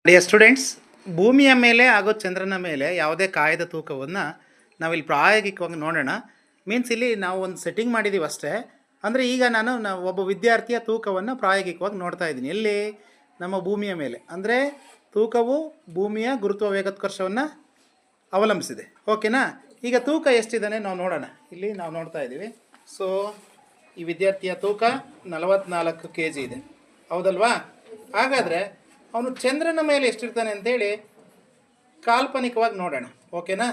Dear students, ಭೂಮಿಯ ಮೇಲೆ ಹಾಗೂ ಚಂದ್ರನ ಮೇಲೆ ಯಾವುದೇ ಕಾಯದ ತೂಕವನ್ನು ನಾವಿಲ್ಲಿ ಪ್ರಾಯೋಗಿಕವಾಗಿ ನೋಡೋಣ. ಮೀನ್ಸ್ ಇಲ್ಲಿ ನಾವು ಒಂದು ಸೆಟ್ಟಿಂಗ್ ಮಾಡಿದ್ದೀವಿ ಅಷ್ಟೇ. ಅಂದರೆ ಈಗ ನಾನು ಒಬ್ಬ ವಿದ್ಯಾರ್ಥಿಯ ತೂಕವನ್ನು ಪ್ರಾಯೋಗಿಕವಾಗಿ ನೋಡ್ತಾ ಇದ್ದೀನಿ. ಎಲ್ಲಿ? ನಮ್ಮ ಭೂಮಿಯ ಮೇಲೆ. ಅಂದರೆ ತೂಕವು ಭೂಮಿಯ ಗುರುತ್ವ ವೇಗೋತ್ಕರ್ಷವನ್ನು ಅವಲಂಬಿಸಿದೆ. ಓಕೆನಾ? ಈಗ ತೂಕ ಎಷ್ಟಿದ್ದಾನೆ ನಾವು ನೋಡೋಣ. ಇಲ್ಲಿ ನಾವು ನೋಡ್ತಾ ಇದ್ದೀವಿ. ಸೊ ಈ ವಿದ್ಯಾರ್ಥಿಯ ತೂಕ 44 kg ಇದೆ, ಹೌದಲ್ವಾ? ಹಾಗಾದರೆ ಅವನು ಚಂದ್ರನ ಮೇಲೆ ಎಷ್ಟಿರ್ತಾನೆ ಅಂತೇಳಿ ಕಾಲ್ಪನಿಕವಾಗಿ ನೋಡೋಣ. ಓಕೆನಾ?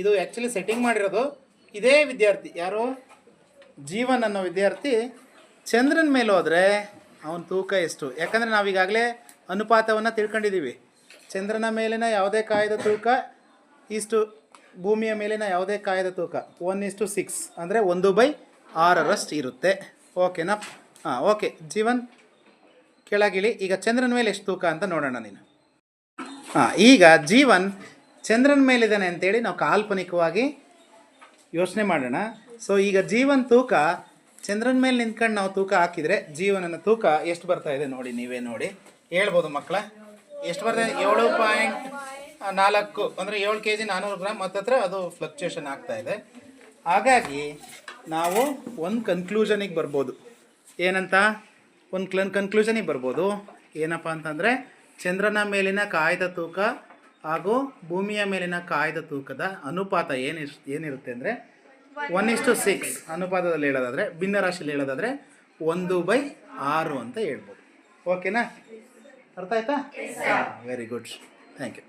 ಇದು ಆ್ಯಕ್ಚುಲಿ ಸೆಟ್ಟಿಂಗ್ ಮಾಡಿರೋದು ಇದೇ ವಿದ್ಯಾರ್ಥಿ. ಯಾರು? ಜೀವನ್ ಅನ್ನೋ ವಿದ್ಯಾರ್ಥಿ ಚಂದ್ರನ ಮೇಲೆ ಹೋದರೆ ಅವನ ತೂಕ ಎಷ್ಟು? ಯಾಕಂದರೆ ನಾವೀಗಾಗಲೇ ಅನುಪಾತವನ್ನು ತಿಳ್ಕೊಂಡಿದ್ದೀವಿ. ಚಂದ್ರನ ಮೇಲಿನ ಯಾವುದೇ ಕಾಯದ ತೂಕ ಇಷ್ಟು ಭೂಮಿಯ ಮೇಲಿನ ಯಾವುದೇ ಕಾಯದ ತೂಕ 1:6 ಅಂದರೆ 1/6 ಇರುತ್ತೆ. ಓಕೆನಾ? ಹಾಂ, ಓಕೆ ಜೀವನ್ ಕೆಳಗಿಳಿ. ಈಗ ಚಂದ್ರನ ಮೇಲೆ ಎಷ್ಟು ತೂಕ ಅಂತ ನೋಡೋಣ ನೀನು. ಹಾಂ, ಈಗ ಜೀವನ್ ಚಂದ್ರನ ಮೇಲಿದ್ದಾನೆ ಅಂತೇಳಿ ನಾವು ಕಾಲ್ಪನಿಕವಾಗಿ ಯೋಚನೆ ಮಾಡೋಣ. ಸೊ ಈಗ ಜೀವನ್ ತೂಕ ಚಂದ್ರನ ಮೇಲೆ ನಿಂತ್ಕೊಂಡು ನಾವು ತೂಕ ಹಾಕಿದರೆ ಜೀವನನ ತೂಕ ಎಷ್ಟು ಬರ್ತಾ ಇದೆ ನೋಡಿ, ನೀವೇ ನೋಡಿ ಹೇಳ್ಬೋದು ಮಕ್ಕಳ. ಎಷ್ಟು ಬರ್ತದೆ? 7.4 ಅಂದರೆ 7 kg 400 ಗ್ರಾಮ್ ಹತ್ತತ್ರ ಅದು ಫ್ಲಕ್ಚುಯೇಷನ್ ಆಗ್ತಾ ಇದೆ. ಹಾಗಾಗಿ ನಾವು ಒಂದು ಕನ್ಕ್ಲೂಷನಿಗೆ ಬರ್ಬೋದು. ಏನಂತ? ಒಂದು ಕನ್ಕ್ಲೂಷನಿಗೆ ಬರ್ಬೋದು. ಏನಪ್ಪ ಅಂತಂದರೆ ಚಂದ್ರನ ಮೇಲಿನ ಕಾಯ್ದ ತೂಕ ಹಾಗೂ ಭೂಮಿಯ ಮೇಲಿನ ಕಾಯ್ದ ತೂಕದ ಅನುಪಾತ ಏನಿರುತ್ತೆ ಅಂದರೆ 1:6 ಅನುಪಾತದಲ್ಲಿ ಹೇಳೋದಾದರೆ, ಭಿನ್ನರಾಶಿಯಲ್ಲಿ ಹೇಳೋದಾದರೆ 1/6 ಅಂತ ಹೇಳ್ಬೋದು. ಓಕೆನಾ? ಅರ್ಥ ಆಯ್ತಾ? Very good, thank you.